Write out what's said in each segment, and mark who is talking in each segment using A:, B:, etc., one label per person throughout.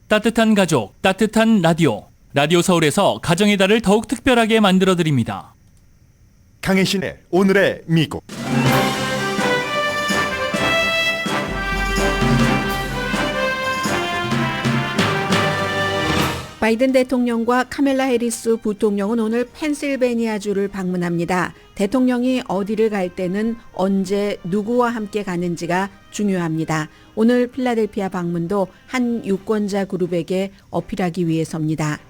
A: 따뜻한 가족, 따뜻한 라디오. 라디오 서울에서 가정의 달을 더욱 특별하게 만들어드립니다.
B: 강혜신의 오늘의 미국.
C: 바이든 대통령과 카멜라 해리스 부통령은 오늘 펜실베니아주를 방문합니다. 대통령이 어디를 갈 때는 언제 누구와 함께 가는지가 중요합니다. 오늘 필라델피아 방문도 한 유권자 그룹에게 어필하기 위해서입니다.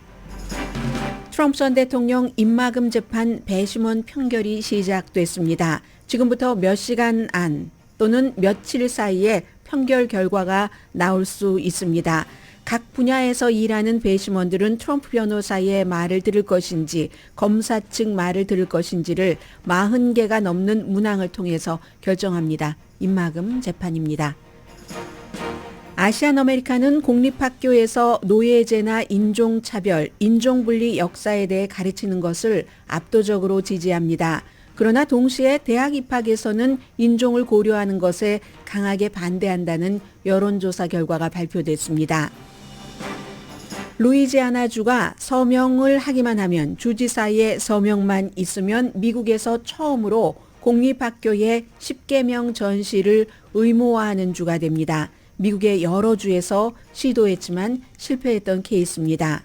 C: 트럼프 전 대통령 입막음 재판 배심원 판결이 시작됐습니다. 지금부터 몇 시간 안 또는 며칠 사이에 판결 결과가 나올 수 있습니다. 각 분야에서 일하는 배심원들은 트럼프 변호사의 말을 들을 것인지 검사 측 말을 들을 것인지를 40개가 넘는 문항을 통해서 결정합니다. 입막음 재판입니다. 아시안 아메리카는 공립학교에서 노예제나 인종차별, 인종분리 역사에 대해 가르치는 것을 압도적으로 지지합니다. 그러나 동시에 대학 입학에서는 인종을 고려하는 것에 강하게 반대한다는 여론조사 결과가 발표됐습니다. 루이지아나주가 서명을 하기만 하면 주지사의 서명만 있으면 미국에서 처음으로 공립학교의 10개명 전시를 의무화하는 주가 됩니다. 미국의 여러 주에서 시도했지만 실패했던 케이스입니다.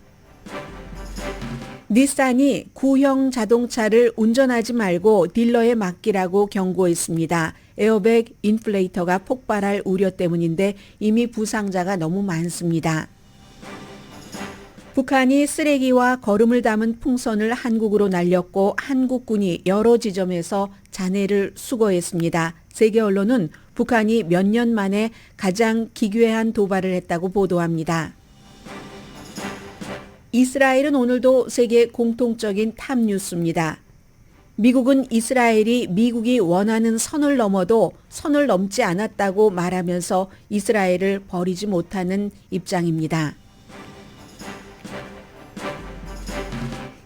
C: 닛산이 구형 자동차를 운전하지 말고 딜러에 맡기라고 경고했습니다. 에어백 인플레이터가 폭발할 우려 때문인데 이미 부상자가 너무 많습니다. 북한이 쓰레기와 거름을 담은 풍선을 한국으로 날렸고 한국군이 여러 지점에서 잔해를 수거했습니다. 세계 언론은 북한이 몇 년 만에 가장 기괴한 도발을 했다고 보도합니다. 이스라엘은 오늘도 세계 공통적인 탑 뉴스입니다. 미국은 이스라엘이 미국이 원하는 선을 넘어도 선을 넘지 않았다고 말하면서 이스라엘을 버리지 못하는 입장입니다.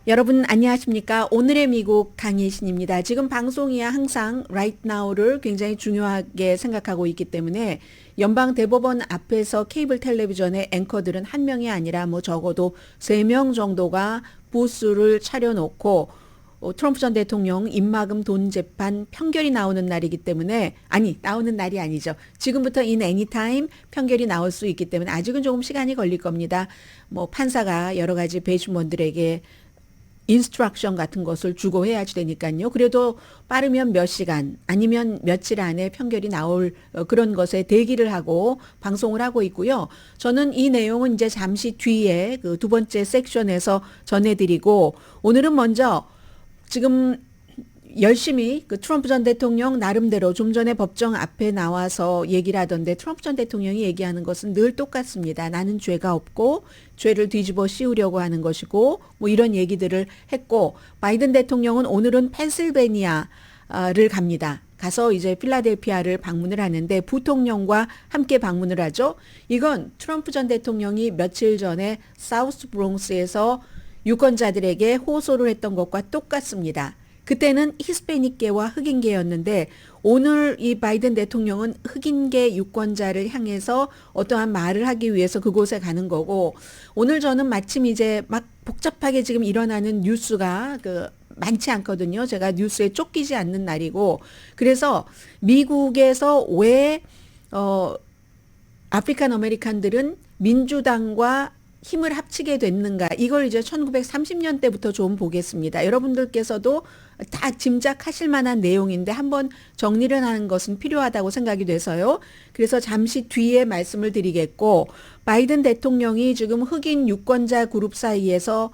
C: 여러분 안녕하십니까? 오늘의 미국 강혜신입니다. 지금 방송이야 항상 right now를 굉장히 중요하게 생각하고 있기 때문에 연방 대법원 앞에서 케이블 텔레비전의 앵커들은 한 명이 아니라 적어도 3명 정도가 부스를 차려놓고 트럼프 전 대통령 입막음 돈 재판 판결이 나오는 날이기 때문에 나오는 날이 아니죠. 지금부터 in anytime 판결이 나올 수 있기 때문에 아직은 조금 시간이 걸릴 겁니다. 판사가 여러 가지 배심원들에게 인스트럭션 같은 것을 주고 해야지 되니까요. 그래도 빠르면 몇 시간 아니면 며칠 안에 판결이 나올 그런 것에 대기를 하고 방송을 하고 있고요. 저는 이 내용은 이제 잠시 뒤에 그 두 번째 섹션에서 전해드리고 오늘은 먼저 지금 열심히 그 트럼프 전 대통령 나름대로 좀 전에 법정 앞에 나와서 얘기를 하던데 트럼프 전 대통령이 얘기하는 것은 늘 똑같습니다. 나는 죄가 없고 죄를 뒤집어 씌우려고 하는 것이고 이런 얘기들을 했고 바이든 대통령은 오늘은 펜실베니아를 갑니다. 가서 이제 필라델피아를 방문을 하는데 부통령과 함께 방문을 하죠. 이건 트럼프 전 대통령이 며칠 전에 사우스 브롱스에서 유권자들에게 호소를 했던 것과 똑같습니다. 그때는 히스패닉계와 흑인계였는데 오늘 이 바이든 대통령은 흑인계 유권자를 향해서 어떠한 말을 하기 위해서 그곳에 가는 거고 오늘 저는 마침 이제 막 복잡하게 지금 일어나는 뉴스가 많지 않거든요. 제가 뉴스에 쫓기지 않는 날이고 그래서 미국에서 왜 아프리칸 아메리칸들은 민주당과 힘을 합치게 됐는가 이걸 이제 1930년대부터 좀 보겠습니다. 여러분들께서도 다 짐작하실 만한 내용인데 한번 정리를 하는 것은 필요하다고 생각이 돼서요. 그래서 잠시 뒤에 말씀을 드리겠고 바이든 대통령이 지금 흑인 유권자 그룹 사이에서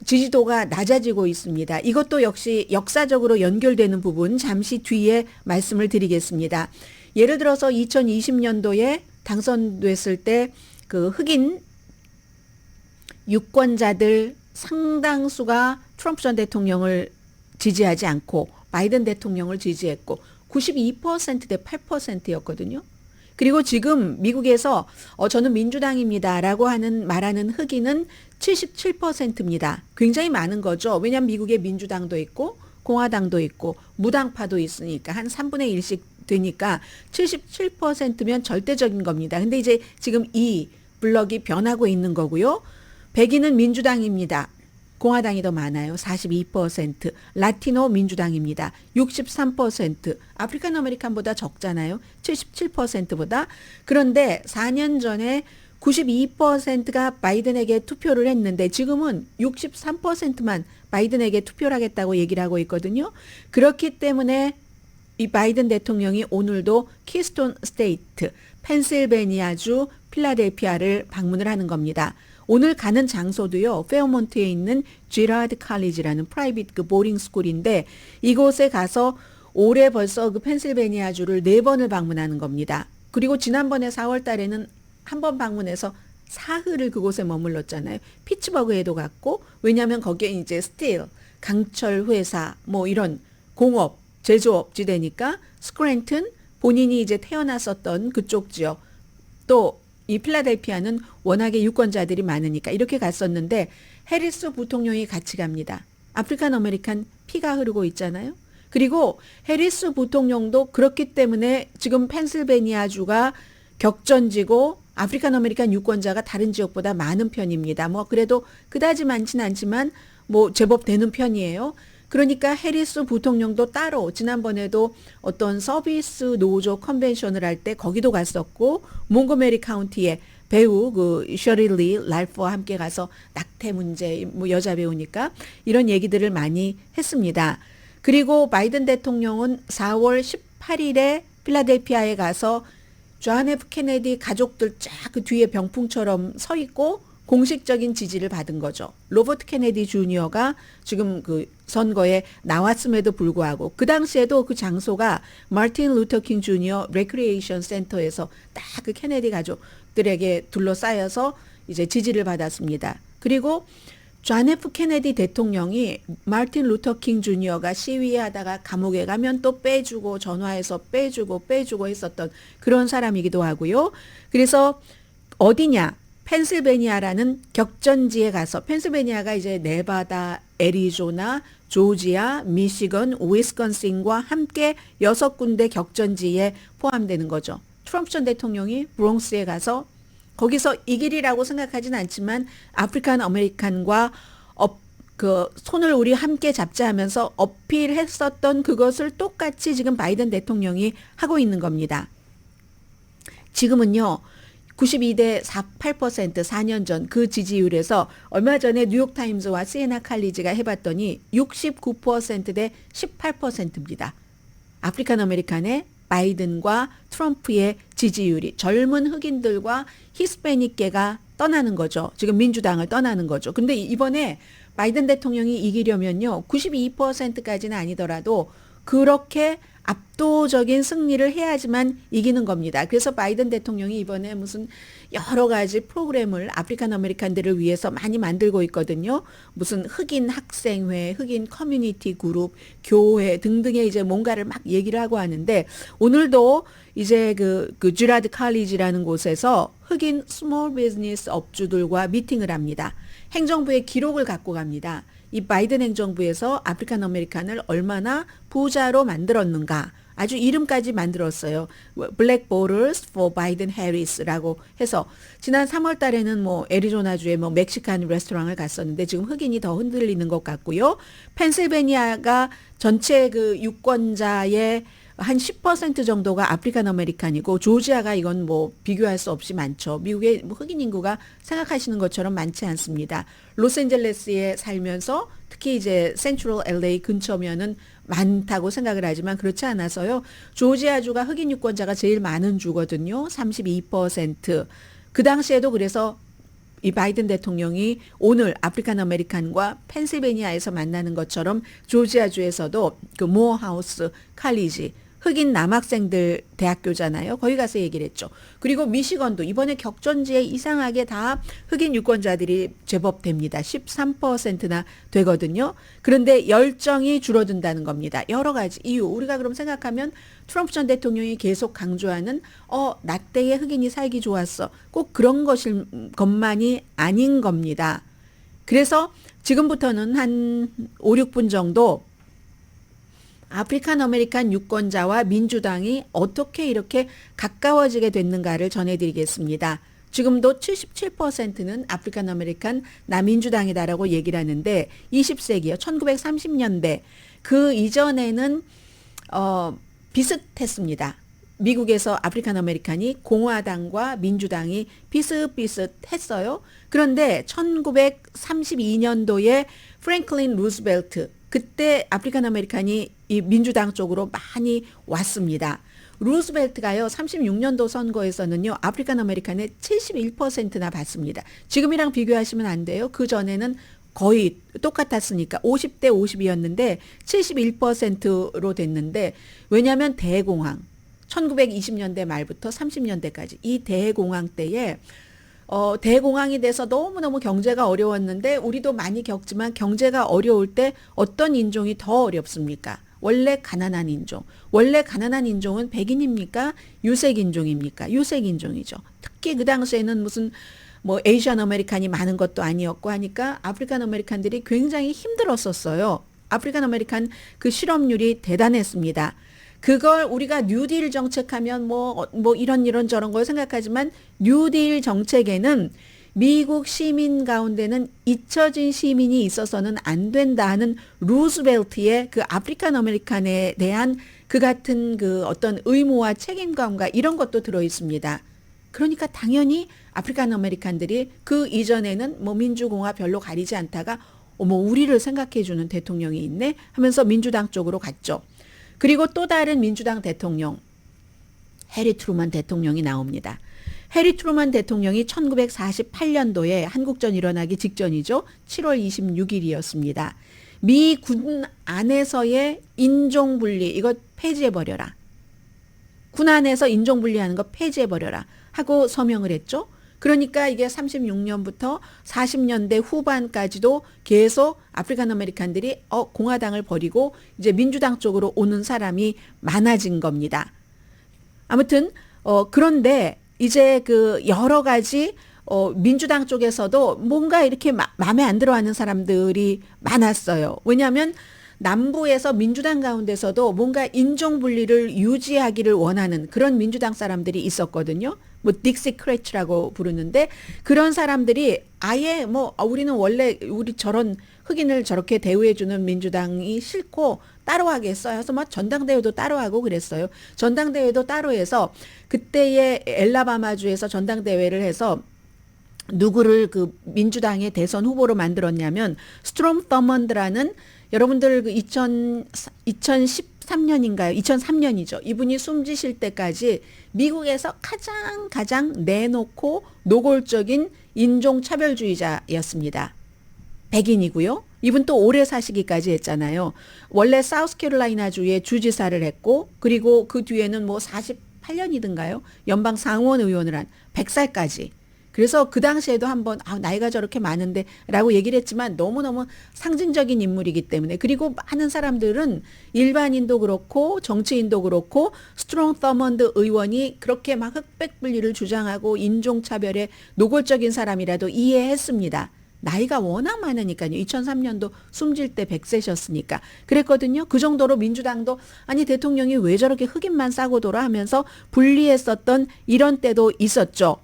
C: 지지도가 낮아지고 있습니다. 이것도 역시 역사적으로 연결되는 부분 잠시 뒤에 말씀을 드리겠습니다. 예를 들어서 2020년도에 당선됐을 때 그 흑인 유권자들 상당수가 트럼프 전 대통령을 지지하지 않고 바이든 대통령을 지지했고 92% 대 8%였거든요. 그리고 지금 미국에서 저는 민주당입니다라고 말하는 흑인은 77%입니다. 굉장히 많은 거죠. 왜냐하면 미국에 민주당도 있고 공화당도 있고 무당파도 있으니까 한 3분의 1씩 되니까 77%면 절대적인 겁니다. 근데 이제 지금 이 블럭이 변하고 있는 거고요. 백인은 민주당입니다. 공화당이 더 많아요. 42%. 라티노 민주당입니다. 63%. 아프리칸 아메리칸보다 적잖아요. 77%보다. 그런데 4년 전에 92%가 바이든에게 투표를 했는데 지금은 63%만 바이든에게 투표를 하겠다고 얘기를 하고 있거든요. 그렇기 때문에 이 바이든 대통령이 오늘도 키스톤 스테이트, 펜실베니아주 필라델피아를 방문을 하는 겁니다. 오늘 가는 장소도요, 페어몬트에 있는 지라드 칼리지라는 프라이빗 그 보딩 스쿨인데 이곳에 가서 올해 벌써 그 펜실베니아주를 4번을 방문하는 겁니다. 그리고 지난번에 4월 달에는 한 번 방문해서 사흘을 그곳에 머물렀잖아요. 피츠버그에도 갔고, 왜냐하면 거기에 이제 스틸, 강철 회사, 뭐 이런 공업, 제조업 지대니까 스크랜튼, 본인이 이제 태어났었던 그쪽 지역, 또 이 필라델피아는 워낙에 유권자들이 많으니까 이렇게 갔었는데 해리스 부통령이 같이 갑니다. 아프리칸 아메리칸 피가 흐르고 있잖아요. 그리고 해리스 부통령도 그렇기 때문에 지금 펜실베니아주가 격전지고 아프리칸 아메리칸 유권자가 다른 지역보다 많은 편입니다. 뭐 그래도 그다지 많지는 않지만 뭐 제법 되는 편이에요. 그러니까 해리스 부통령도 따로 지난번에도 어떤 서비스 노조 컨벤션을 할 때 거기도 갔었고 몽고메리 카운티에 배우 그 셔릴리 랄프와 함께 가서 낙태 문제 뭐 여자 배우니까 이런 얘기들을 많이 했습니다. 그리고 바이든 대통령은 4월 18일에 필라델피아에 가서 존 F 케네디 가족들 쫙 그 뒤에 병풍처럼 서 있고 공식적인 지지를 받은 거죠. 로버트 케네디 주니어가 지금 그 선거에 나왔음에도 불구하고 그 당시에도 그 장소가 마틴 루터 킹 주니어 레크리에이션 센터에서 딱 그 케네디 가족들에게 둘러싸여서 이제 지지를 받았습니다. 그리고 존 F 케네디 대통령이 마틴 루터 킹 주니어가 시위하다가 감옥에 가면 또 빼주고 전화해서 빼주고 했었던 그런 사람이기도 하고요. 그래서 어디냐? 펜실베니아라는 격전지에 가서 펜실베니아가 이제 네바다, 애리조나, 조지아, 미시건, 위스콘신과 함께 6군데 격전지에 포함되는 거죠. 트럼프 전 대통령이 브롱스에 가서 거기서 이길이라고 생각하진 않지만 아프리칸 아메리칸과 그 손을 우리 함께 잡자 하면서 어필했었던 그것을 똑같이 지금 바이든 대통령이 하고 있는 겁니다. 지금은요. 92대 48% 4년 전 그 지지율에서 얼마 전에 뉴욕타임즈와 시에나 칼리지가 해봤더니 69%대 18%입니다. 아프리칸 아메리칸의 바이든과 트럼프의 지지율이 젊은 흑인들과 히스패닉계가 떠나는 거죠. 지금 민주당을 떠나는 거죠. 근데 이번에 바이든 대통령이 이기려면요. 92%까지는 아니더라도 그렇게 압도적인 승리를 해야지만 이기는 겁니다. 그래서 바이든 대통령이 이번에 무슨 여러 가지 프로그램을 아프리칸 아메리칸들을 위해서 많이 만들고 있거든요. 무슨 흑인 학생회, 흑인 커뮤니티 그룹, 교회 등등의 이제 뭔가를 막 얘기를 하고 하는데 오늘도 이제 그 지라드 칼리지라는 곳에서 흑인 스몰 비즈니스 업주들과 미팅을 합니다. 행정부의 기록을 갖고 갑니다. 이 바이든 행정부에서 아프리칸 아메리칸을 얼마나 부자로 만들었는가 아주 이름까지 만들었어요. Black Voters for Biden Harris라고 해서 지난 3월 달에는 뭐 애리조나주의 뭐 멕시칸 레스토랑을 갔었는데 지금 흑인이 더 흔들리는 것 같고요. 펜실베니아가 전체 그 유권자의 한 10% 정도가 아프리칸 아메리칸이고 조지아가 이건 뭐 비교할 수 없이 많죠. 미국의 흑인 인구가 생각하시는 것처럼 많지 않습니다. 로스앤젤레스에 살면서 특히 이제 센트럴 LA 근처면은 많다고 생각을 하지만 그렇지 않아서요. 조지아주가 흑인 유권자가 제일 많은 주거든요. 32%. 그 당시에도 그래서 이 바이든 대통령이 오늘 아프리칸 아메리칸과 펜실베니아에서 만나는 것처럼 조지아주에서도 그 모어하우스 칼리지 흑인 남학생들 대학교잖아요. 거기 가서 얘기를 했죠. 그리고 미시건도 이번에 격전지에 이상하게 다 흑인 유권자들이 제법 됩니다. 13%나 되거든요. 그런데 열정이 줄어든다는 겁니다. 여러 가지 이유. 우리가 그럼 생각하면 트럼프 전 대통령이 계속 강조하는 나 때에 흑인이 살기 좋았어. 꼭 그런 것만이 아닌 겁니다. 그래서 지금부터는 한 5, 6분 정도 아프리칸 아메리칸 유권자와 민주당이 어떻게 이렇게 가까워지게 됐는가를 전해드리겠습니다. 지금도 77%는 아프리칸 아메리칸 나민주당이다라고 얘기를 하는데 20세기요. 1930년대 그 이전에는 비슷했습니다. 미국에서 아프리칸 아메리칸이 공화당과 민주당이 비슷비슷했어요. 그런데 1932년도에 프랭클린 루즈벨트 그때 아프리칸 아메리칸이 이 민주당 쪽으로 많이 왔습니다. 루즈벨트가요 36년도 선거에서는요 아프리칸 아메리칸의 71%나 받습니다. 지금이랑 비교하시면 안 돼요. 그 전에는 거의 똑같았으니까 50대 50이었는데 71%로 됐는데 왜냐하면 대공황 1920년대 말부터 30년대까지 이 대공황 때에 대공황이 돼서 너무너무 경제가 어려웠는데 우리도 많이 겪지만 경제가 어려울 때 어떤 인종이 더 어렵습니까? 원래 가난한 인종. 원래 가난한 인종은 백인입니까? 유색 인종입니까? 유색 인종이죠. 특히 그 당시에는 무슨 뭐 에이시안 아메리칸이 많은 것도 아니었고 하니까 아프리칸 아메리칸들이 굉장히 힘들었었어요. 아프리칸 아메리칸 그 실업률이 대단했습니다. 그걸 우리가 뉴딜 정책하면 뭐 이런 저런 걸 생각하지만 뉴딜 정책에는 미국 시민 가운데는 잊혀진 시민이 있어서는 안 된다 하는 루즈벨트의 그 아프리칸 아메리칸에 대한 그 같은 그 어떤 의무와 책임감과 이런 것도 들어 있습니다. 그러니까 당연히 아프리칸 아메리칸들이 그 이전에는 뭐 민주공화 별로 가리지 않다가 우리를 생각해 주는 대통령이 있네 하면서 민주당 쪽으로 갔죠. 그리고 또 다른 민주당 대통령 해리 트루먼 대통령이 나옵니다. 해리 트루먼 대통령이 1948년도에 한국전 일어나기 직전이죠. 7월 26일이었습니다. 미 군 안에서의 인종분리 이거 폐지해버려라. 군 안에서 인종분리하는 거 폐지해버려라 하고 서명을 했죠. 그러니까 이게 36년부터 40년대 후반까지도 계속 아프리칸 아메리칸들이 공화당을 버리고 이제 민주당 쪽으로 오는 사람이 많아진 겁니다. 아무튼 그런데 이제 그 여러 가지 민주당 쪽에서도 뭔가 이렇게 마음에 안 들어하는 사람들이 많았어요. 왜냐하면 남부에서 민주당 가운데서도 뭔가 인종 분리를 유지하기를 원하는 그런 민주당 사람들이 있었거든요. 뭐 딕시 크래치라고 부르는데 그런 사람들이 아예 우리는 원래 우리 저런 흑인을 저렇게 대우해주는 민주당이 싫고 따로 하겠어요. 그래서 막 전당대회도 따로 하고 그랬어요. 전당대회도 따로 해서 그때의 엘라바마주에서 전당대회를 해서 누구를 그 민주당의 대선 후보로 만들었냐면 스트롬 더먼드라는 여러분들 그 2013년인가요? 2003년이죠. 이분이 숨지실 때까지 미국에서 가장 내놓고 노골적인 인종차별주의자였습니다. 백인이고요. 이분 또 오래 사시기까지 했잖아요. 원래 사우스캐롤라이나주의 주지사를 했고 그리고 그 뒤에는 뭐 48년이든가요. 연방 상원 의원을 한 100살까지. 그래서 그 당시에도 한번 나이가 저렇게 많은데 라고 얘기를 했지만 너무너무 상징적인 인물이기 때문에 그리고 많은 사람들은 일반인도 그렇고 정치인도 그렇고 스트롱 더먼드 의원이 그렇게 막 흑백 분리를 주장하고 인종차별에 노골적인 사람이라도 이해했습니다. 나이가 워낙 많으니까요. 2003년도 숨질 때 100세셨으니까 그랬거든요. 그 정도로 민주당도 아니 대통령이 왜 저렇게 흑인만 싸고 돌아 하면서 분리했었던 이런 때도 있었죠.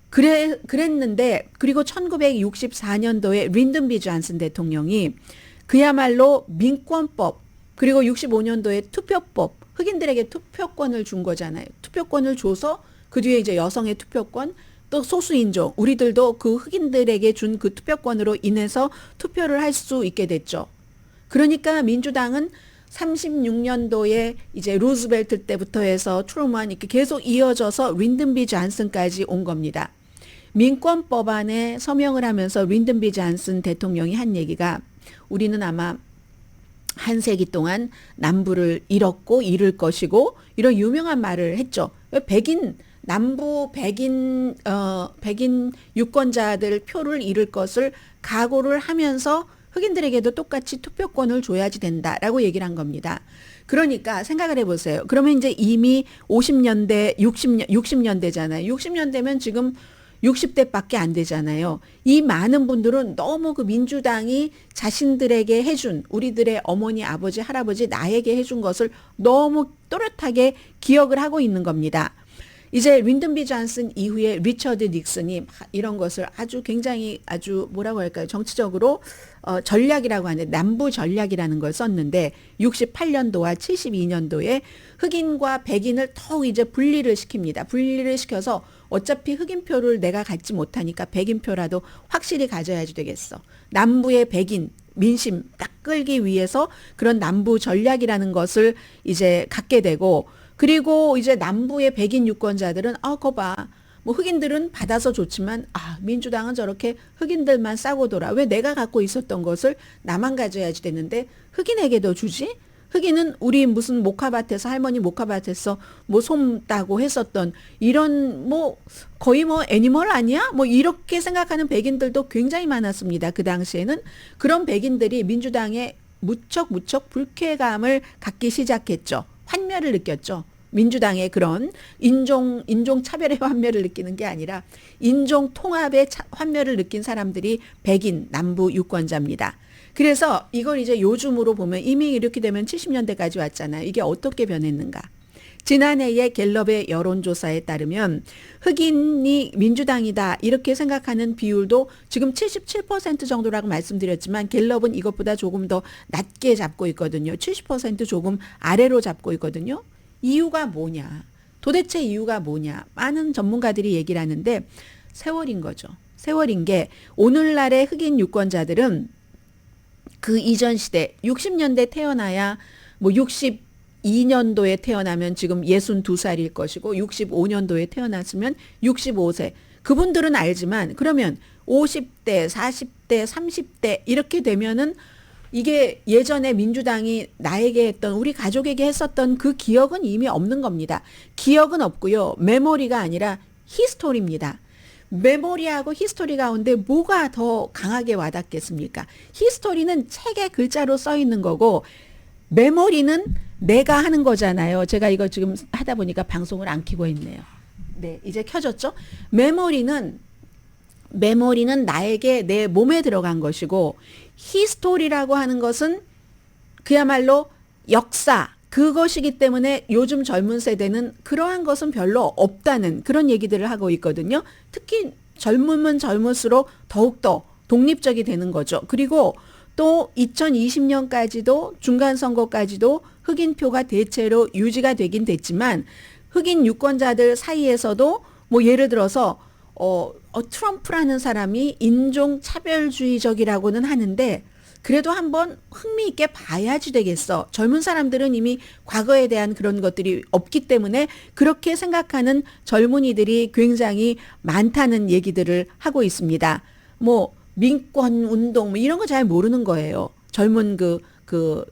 C: 그랬는데 그리고 1964년도에 린든 B 존슨 대통령이 그야말로 민권법 그리고 65년도에 투표법 흑인들에게 투표권을 준 거잖아요. 투표권을 줘서 그 뒤에 이제 여성의 투표권 또 소수인종 우리들도 그 흑인들에게 준 그 투표권으로 인해서 투표를 할 수 있게 됐죠. 그러니까 민주당은 36년도에 이제 루즈벨트 때부터 해서 트루먼 이렇게 계속 이어져서 린든 B 존슨까지 온 겁니다. 민권법안에 서명을 하면서 린든 B 존슨 대통령이 한 얘기가 우리는 아마 한 세기 동안 남부를 잃었고 잃을 것이고 이런 유명한 말을 했죠. 남부 백인 유권자들 표를 잃을 것을 각오를 하면서 흑인들에게도 똑같이 투표권을 줘야지 된다라고 얘기를 한 겁니다. 그러니까 생각을 해보세요. 그러면 이제 이미 50년대, 60년대잖아요. 60년대면 지금 60대밖에 안 되잖아요. 이 많은 분들은 너무 그 민주당이 자신들에게 해준 우리들의 어머니, 아버지, 할아버지 나에게 해준 것을 너무 또렷하게 기억을 하고 있는 겁니다. 이제 린든 B 존슨 이후에 리처드 닉슨이 이런 것을 아주 굉장히 아주 뭐라고 할까요? 정치적으로 전략이라고 하는 남부 전략이라는 걸 썼는데 68년도와 72년도에 흑인과 백인을 더욱 이제 분리를 시킵니다. 분리를 시켜서 어차피 흑인표를 내가 갖지 못하니까 백인표라도 확실히 가져야지 되겠어. 남부의 백인 민심 딱 끌기 위해서 그런 남부 전략이라는 것을 이제 갖게 되고, 그리고 이제 남부의 백인 유권자들은 거 봐. 뭐 흑인들은 받아서 좋지만 민주당은 저렇게 흑인들만 싸고 돌아. 왜 내가 갖고 있었던 것을 나만 가져야지 되는데 흑인에게도 주지? 흑인은 우리 무슨 모카밭에서 할머니 모카밭에서 뭐 솜 따고 했었던 이런 뭐 거의 뭐 애니멀 아니야? 뭐 이렇게 생각하는 백인들도 굉장히 많았습니다. 그 당시에는 그런 백인들이 민주당에 무척 불쾌감을 갖기 시작했죠. 환멸을 느꼈죠. 민주당의 그런 인종 차별의 환멸을 느끼는 게 아니라 인종 통합의 환멸을 느낀 사람들이 백인 남부 유권자입니다. 그래서 이걸 이제 요즘으로 보면 이미 이렇게 되면 70년대까지 왔잖아요. 이게 어떻게 변했는가? 지난해의 갤럽의 여론조사에 따르면 흑인이 민주당이다 이렇게 생각하는 비율도 지금 77% 정도라고 말씀드렸지만 갤럽은 이것보다 조금 더 낮게 잡고 있거든요. 70% 조금 아래로 잡고 있거든요. 이유가 뭐냐? 도대체 이유가 뭐냐? 많은 전문가들이 얘기를 하는데 세월인 거죠. 세월인 게 오늘날의 흑인 유권자들은 그 이전 시대 60년대 태어나야 뭐 62년도에 태어나면 지금 62살일 것이고 65년도에 태어났으면 65세. 그분들은 알지만 그러면 50대, 40대, 30대 이렇게 되면은 이게 예전에 민주당이 나에게 했던 우리 가족에게 했었던 그 기억은 이미 없는 겁니다. 기억은 없고요. 메모리가 아니라 히스토리입니다. 메모리하고 히스토리 가운데 뭐가 더 강하게 와닿겠습니까? 히스토리는 책에 글자로 써 있는 거고 메모리는 내가 하는 거잖아요. 제가 이거 지금 하다 보니까 방송을 안 켜고 있네요. 네, 이제 켜졌죠? 메모리는 나에게 내 몸에 들어간 것이고 히스토리라고 하는 것은 그야말로 역사, 그것이기 때문에 요즘 젊은 세대는 그러한 것은 별로 없다는 그런 얘기들을 하고 있거든요. 특히 젊으면 젊을수록 더욱더 독립적이 되는 거죠. 그리고 또 2020년까지도 중간선거까지도 흑인표가 대체로 유지가 되긴 됐지만 흑인 유권자들 사이에서도 뭐 예를 들어서 트럼프라는 사람이 인종차별주의적이라고는 하는데 그래도 한번 흥미있게 봐야지 되겠어. 젊은 사람들은 이미 과거에 대한 그런 것들이 없기 때문에 그렇게 생각하는 젊은이들이 굉장히 많다는 얘기들을 하고 있습니다. 뭐 민권 운동 뭐 이런 거 잘 모르는 거예요. 젊은 그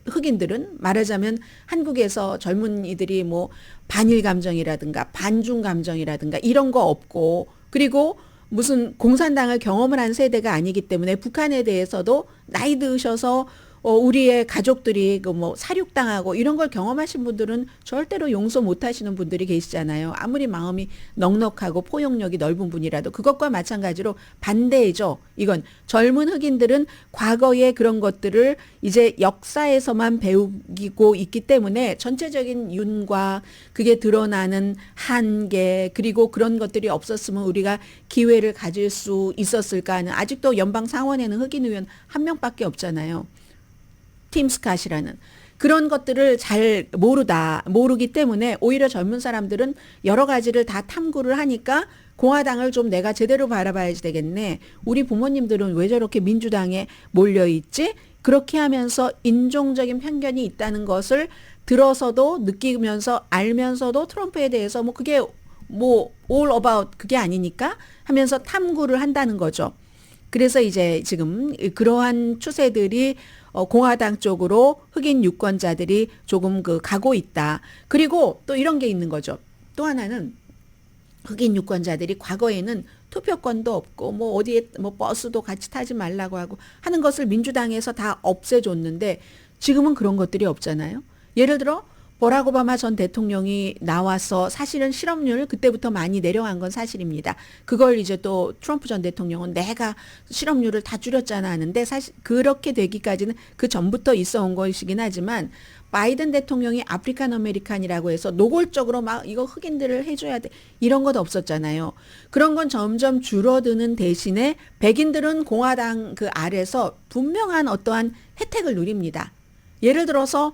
C: 흑인들은 말하자면 한국에서 젊은이들이 뭐 반일 감정이라든가 반중 감정이라든가 이런 거 없고 그리고 무슨 공산당을 경험을 한 세대가 아니기 때문에 북한에 대해서도 나이 드셔서 우리의 가족들이 그 뭐 사륙당하고 이런 걸 경험하신 분들은 절대로 용서 못 하시는 분들이 계시잖아요. 아무리 마음이 넉넉하고 포용력이 넓은 분이라도 그것과 마찬가지로 반대죠. 이건 젊은 흑인들은 과거의 그런 것들을 이제 역사에서만 배우고 있기 때문에 전체적인 윤곽, 그게 드러나는 한계, 그리고 그런 것들이 없었으면 우리가 기회를 가질 수 있었을까 하는, 아직도 연방 상원에는 흑인 의원 한 명밖에 없잖아요. 팀 스캇이라는 그런 것들을 잘 모르기 때문에 오히려 젊은 사람들은 여러 가지를 다 탐구를 하니까 공화당을 좀 내가 제대로 바라봐야지 되겠네. 우리 부모님들은 왜 저렇게 민주당에 몰려있지? 그렇게 하면서 인종적인 편견이 있다는 것을 들어서도 느끼면서 알면서도 트럼프에 대해서 뭐 그게 뭐 all about 그게 아니니까 하면서 탐구를 한다는 거죠. 그래서 이제 지금 그러한 추세들이 공화당 쪽으로 흑인 유권자들이 조금 가고 있다. 그리고 또 이런 게 있는 거죠. 또 하나는 흑인 유권자들이 과거에는 투표권도 없고 뭐 어디에 뭐 버스도 같이 타지 말라고 하고 하는 것을 민주당에서 다 없애줬는데 지금은 그런 것들이 없잖아요. 예를 들어 버락 오바마 전 대통령이 나와서 사실은 실업률 그때부터 많이 내려간 건 사실입니다. 그걸 이제 또 트럼프 전 대통령은 내가 실업률을 다 줄였잖아 하는데 사실 그렇게 되기까지는 그 전부터 있어 온 것이긴 하지만 바이든 대통령이 아프리칸 아메리칸이라고 해서 노골적으로 막 이거 흑인들을 해줘야 돼 이런 것 없었잖아요. 그런 건 점점 줄어드는 대신에 백인들은 공화당 그 아래서 분명한 어떠한 혜택을 누립니다. 예를 들어서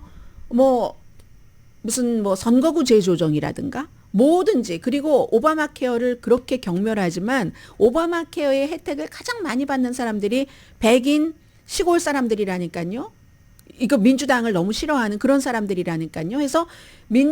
C: 무슨 선거구 재조정이라든가 뭐든지 그리고 오바마 케어를 그렇게 경멸하지만 오바마 케어의 혜택을 가장 많이 받는 사람들이 백인 시골 사람들이라니까요. 이거 민주당을 너무 싫어하는 그런 사람들이라니까요. 해서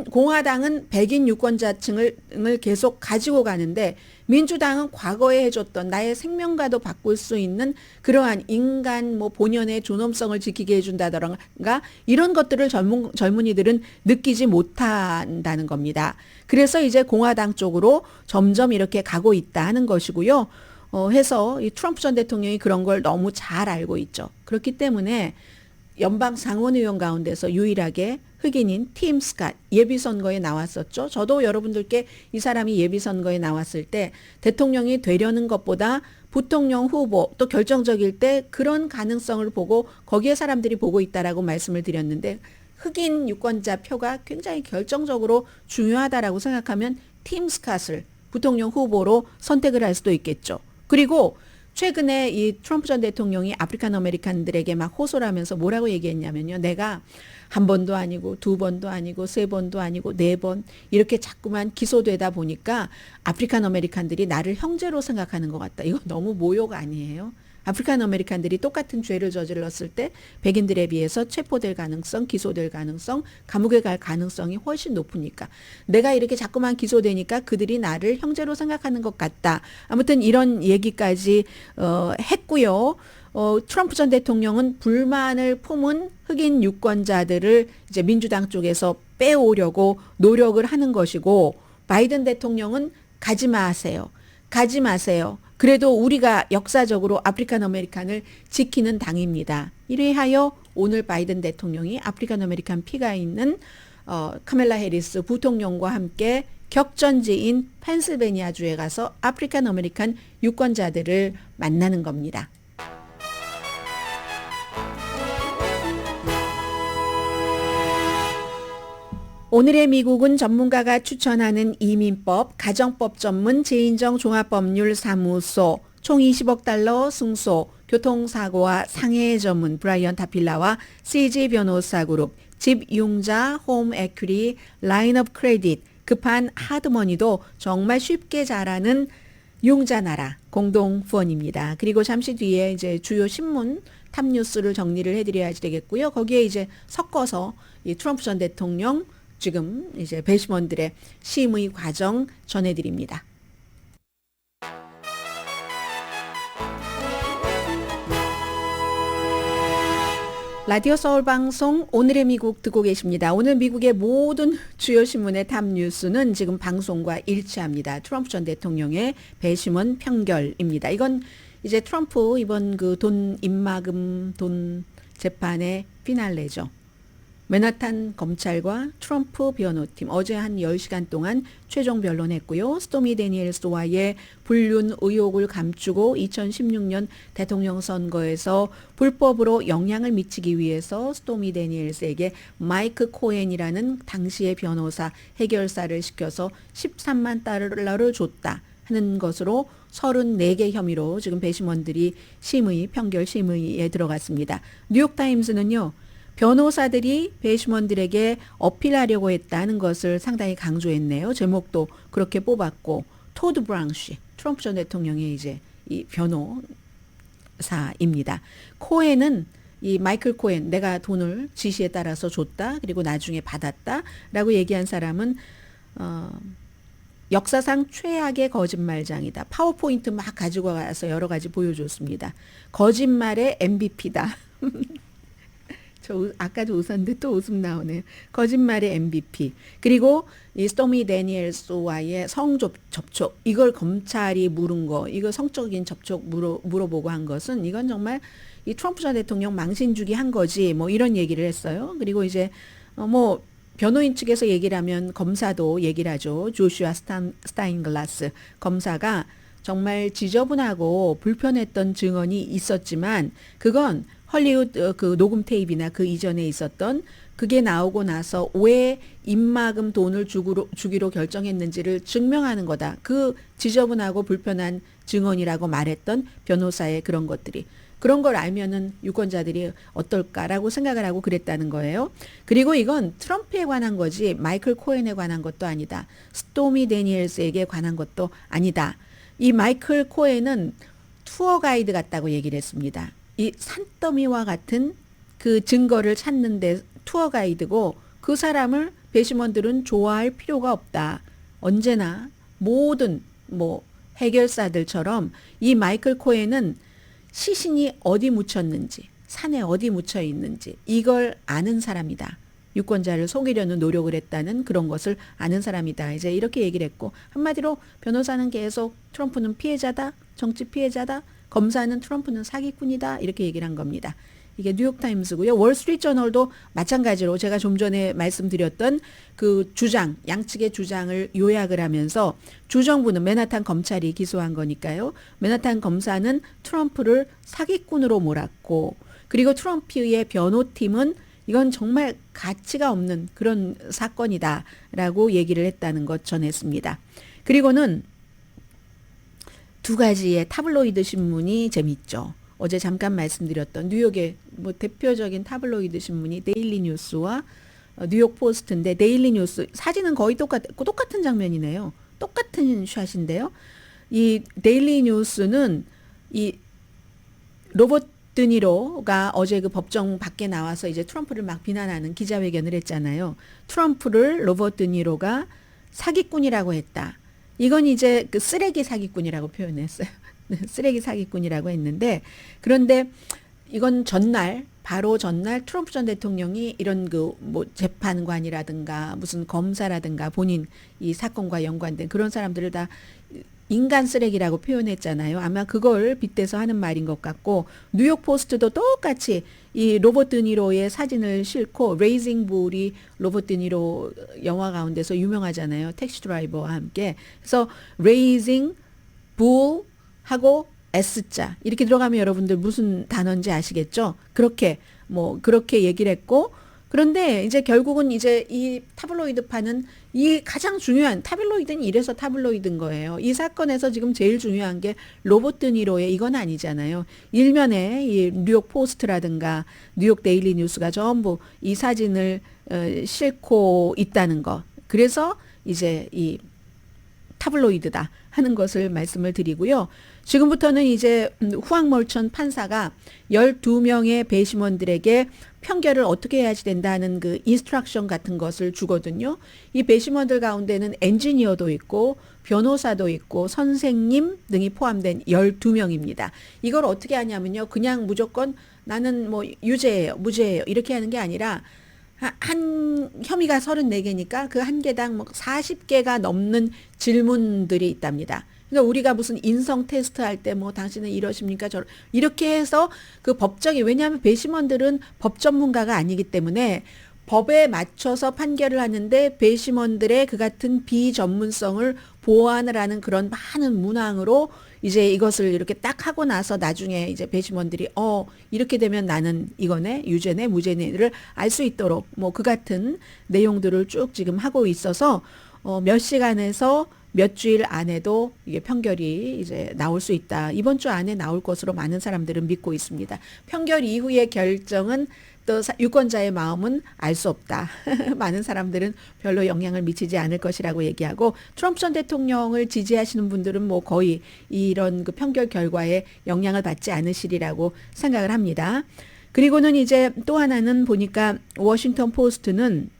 C: 공화당은 백인 유권자층을 계속 가지고 가는데 민주당은 과거에 해줬던 나의 생명과도 바꿀 수 있는 그러한 인간 본연의 존엄성을 지키게 해준다던가 이런 것들을 젊은이들은 느끼지 못한다는 겁니다. 그래서 이제 공화당 쪽으로 점점 이렇게 가고 있다 하는 것이고요. 해서 이 트럼프 전 대통령이 그런 걸 너무 잘 알고 있죠. 그렇기 때문에 연방 상원의원 가운데서 유일하게 흑인인 팀 스캇 예비선거에 나왔었죠. 저도 여러분들께 이 사람이 예비선거에 나왔을 때 대통령이 되려는 것보다 부통령 후보 또 결정적일 때 그런 가능성을 보고 거기에 사람들이 보고 있다라고 말씀을 드렸는데 흑인 유권자 표가 굉장히 결정적으로 중요하다라고 생각하면 팀 스캇을 부통령 후보로 선택을 할 수도 있겠죠. 그리고 최근에 이 트럼프 전 대통령이 아프리칸 아메리칸들에게 막 호소를 하면서 뭐라고 얘기했냐면요. 내가 한 번도 아니고 두 번도 아니고 세 번도 아니고 네 번 이렇게 자꾸만 기소되다 보니까 아프리칸 아메리칸들이 나를 형제로 생각하는 것 같다. 이거 너무 모욕 아니에요? 아프리칸 아메리칸들이 똑같은 죄를 저질렀을 때 백인들에 비해서 체포될 가능성, 기소될 가능성, 감옥에 갈 가능성이 훨씬 높으니까 내가 이렇게 자꾸만 기소되니까 그들이 나를 형제로 생각하는 것 같다. 아무튼 이런 얘기까지 했고요. 트럼프 전 대통령은 불만을 품은 흑인 유권자들을 이제 민주당 쪽에서 빼오려고 노력을 하는 것이고 바이든 대통령은 가지 마세요. 가지 마세요. 그래도 우리가 역사적으로 아프리칸 아메리칸을 지키는 당입니다. 이래하여 오늘 바이든 대통령이 아프리칸 아메리칸 피가 있는 카멜라 해리스 부통령과 함께 격전지인 펜실베니아주에 가서 아프리칸 아메리칸 유권자들을 만나는 겁니다. 오늘의 미국은 전문가가 추천하는 이민법, 가정법 전문 재인정 종합법률 사무소, 총 20억 달러 승소, 교통사고와 상해 전문 브라이언 타필라와 CG 변호사 그룹, 집융자 홈 에퀴리, 라인업 크레딧, 급한 하드머니도 정말 쉽게 잘하는 융자나라 공동 후원입니다. 그리고 잠시 뒤에 이제 주요 신문 탑뉴스를 정리를 해드려야지 되겠고요. 거기에 이제 섞어서 이 트럼프 전 대통령 지금 이제 배심원들의 심의 과정 전해드립니다. 라디오 서울 방송 오늘의 미국 듣고 계십니다. 오늘 미국의 모든 주요 신문의 탑 뉴스는 지금 방송과 일치합니다. 트럼프 전 대통령의 배심원 평결입니다. 이건 이제 트럼프 이번 그 돈 입마금 돈 재판의 피날레죠. 맨하탄 검찰과 트럼프 변호팀 어제 한 10시간 동안 최종 변론했고요. 스토미 데니엘스와의 불륜 의혹을 감추고 2016년 대통령 선거에서 불법으로 영향을 미치기 위해서 스토미 데니엘스에게 마이크 코엔이라는 당시의 변호사 해결사를 시켜서 13만 달러를 줬다 하는 것으로 34개 혐의로 지금 배심원들이 평결 심의에 들어갔습니다. 뉴욕타임스는요. 변호사들이 배심원들에게 어필하려고 했다는 것을 상당히 강조했네요. 제목도 그렇게 뽑았고 토드 브랑쉬 트럼프 전 대통령의 이제 이 변호사입니다. 코엔은 이 마이클 코엔 내가 돈을 지시에 따라서 줬다 그리고 나중에 받았다라고 얘기한 사람은 역사상 최악의 거짓말장이다. 파워포인트 막 가지고 가서 여러 가지 보여줬습니다. 거짓말의 MVP다. 아까도 웃었는데 또 웃음 나오네요. 거짓말의 MVP. 그리고 이 스토미 데니엘스와의 접촉. 이걸 검찰이 물은 거. 이거 성적인 접촉 물어보고 한 것은 이건 정말 이 트럼프 전 대통령 망신주기 한 거지. 뭐 이런 얘기를 했어요. 그리고 이제 변호인 측에서 얘기를 하면 검사도 얘기를 하죠. 조슈아 스타인글라스 검사가 정말 지저분하고 불편했던 증언이 있었지만 그건 헐리우드 그 녹음 테이프나 그 이전에 있었던 그게 나오고 나서 왜 입마금 돈을 주기로 결정했는지를 증명하는 거다. 그 지저분하고 불편한 증언이라고 말했던 변호사의 그런 것들이. 그런 걸 알면은 유권자들이 어떨까라고 생각을 하고 그랬다는 거예요. 그리고 이건 트럼프에 관한 거지 마이클 코엔에 관한 것도 아니다. 스토미 데니엘스에게 관한 것도 아니다. 이 마이클 코엔은 투어 가이드 같다고 얘기를 했습니다. 이 산더미와 같은 그 증거를 찾는데 투어 가이드고 그 사람을 배심원들은 좋아할 필요가 없다. 언제나 모든 뭐 해결사들처럼 이 마이클 코엔은 시신이 어디 묻혔는지, 산에 어디 묻혀 있는지 이걸 아는 사람이다. 유권자를 속이려는 노력을 했다는 그런 것을 아는 사람이다. 이제 이렇게 얘기를 했고 한마디로 변호사는 계속 트럼프는 피해자다. 정치 피해자다. 검사는 트럼프는 사기꾼이다. 이렇게 얘기를 한 겁니다. 이게 뉴욕타임스고요. 월스트리트저널도 마찬가지로 제가 좀 전에 말씀드렸던 그 주장, 양측의 주장을 요약을 하면서 주정부는 맨하탄 검찰이 기소한 거니까요. 맨하탄 검사는 트럼프를 사기꾼으로 몰았고 그리고 트럼프의 변호팀은 이건 정말 가치가 없는 그런 사건이다라고 얘기를 했다는 것 전했습니다. 그리고는 두 가지의 타블로이드 신문이 재밌죠. 어제 잠깐 말씀드렸던 뉴욕의 뭐 대표적인 타블로이드 신문이 데일리 뉴스와 뉴욕 포스트인데 데일리 뉴스 사진은 거의 똑같은 장면이네요. 똑같은 샷인데요. 이 데일리 뉴스는 이 로버트 드니로가 어제 그 법정 밖에 나와서 이제 트럼프를 막 비난하는 기자회견을 했잖아요. 트럼프를 로버트 드니로가 사기꾼이라고 했다. 이건 이제 그 쓰레기 사기꾼이라고 표현했어요. 쓰레기 사기꾼이라고 했는데 그런데 이건 바로 전날 트럼프 전 대통령이 이런 그 뭐 재판관이라든가 무슨 검사라든가 본인 이 사건과 연관된 그런 사람들을 다 인간 쓰레기라고 표현했잖아요. 아마 그걸 빗대서 하는 말인 것 같고 뉴욕 포스트도 똑같이 이 로버트 드니로의 사진을 싣고 레이징 불이 로버트 드니로 영화 가운데서 유명하잖아요. 택시 드라이버와 함께. 그래서 레이징 불 하고 S자 이렇게 들어가면 여러분들 무슨 단어인지 아시겠죠? 그렇게 얘기를 했고 그런데 이제 결국은 이제 이 타블로이드파는 이 가장 중요한 타블로이드는 이래서 타블로이드인 거예요. 이 사건에서 지금 제일 중요한 게 로버트 드니로의 이건 아니잖아요. 일면에 이 뉴욕 포스트라든가 뉴욕 데일리 뉴스가 전부 이 사진을 싣고 있다는 거. 그래서 이제 이 타블로이드다 하는 것을 말씀을 드리고요. 지금부터는 이제 후앙몰천 판사가 12명의 배심원들에게 평결을 어떻게 해야지 된다는 그 인스트럭션 같은 것을 주거든요. 이 배심원들 가운데는 엔지니어도 있고 변호사도 있고 선생님 등이 포함된 12명입니다. 이걸 어떻게 하냐면요. 그냥 무조건 나는 뭐 유죄예요, 무죄예요 이렇게 하는 게 아니라 한 혐의가 34개니까 그 한 개당 뭐 40개가 넘는 질문들이 있답니다. 그러니까 우리가 무슨 인성 테스트 할 때 뭐 당신은 이러십니까? 이렇게 해서 그 법정이 왜냐하면 배심원들은 법 전문가가 아니기 때문에 법에 맞춰서 판결을 하는데 배심원들의 그 같은 비전문성을 보완을 하는 그런 많은 문항으로 이제 이것을 이렇게 딱 하고 나서 나중에 이제 배심원들이 이렇게 되면 나는 이거네 유죄네 무죄네를 알 수 있도록 뭐 그 같은 내용들을 쭉 지금 하고 있어서 몇 시간에서 몇 주일 안에도 이게 판결이 이제 나올 수 있다. 이번 주 안에 나올 것으로 많은 사람들은 믿고 있습니다. 판결 이후의 결정은 또 유권자의 마음은 알 수 없다. 많은 사람들은 별로 영향을 미치지 않을 것이라고 얘기하고 트럼프 전 대통령을 지지하시는 분들은 뭐 거의 이런 그 판결 결과에 영향을 받지 않으시리라고 생각을 합니다. 그리고는 이제 또 하나는 보니까 워싱턴 포스트는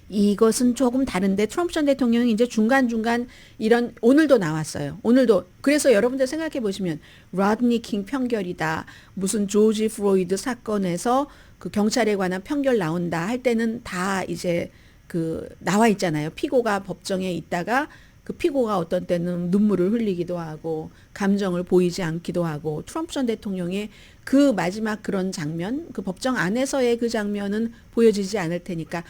C: 이것은 조금 다른데 트럼프 전 대통령이 이제 중간중간 이런 오늘도 나왔어요. 오늘도 그래서 여러분들 생각해 보시면 로드니 킹 판결이다. 무슨 조지 플로이드 사건에서 그 경찰에 관한 판결 나온다 할 때는 다 이제 그 나와 있잖아요. 피고가 법정에 있다가 그 피고가 어떤 때는 눈물을 흘리기도 하고 감정을 보이지 않기도 하고 트럼프 전 대통령의 그 마지막 그런 장면, 그 법정 안에서의 그 장면은 보여지지 않을 테니까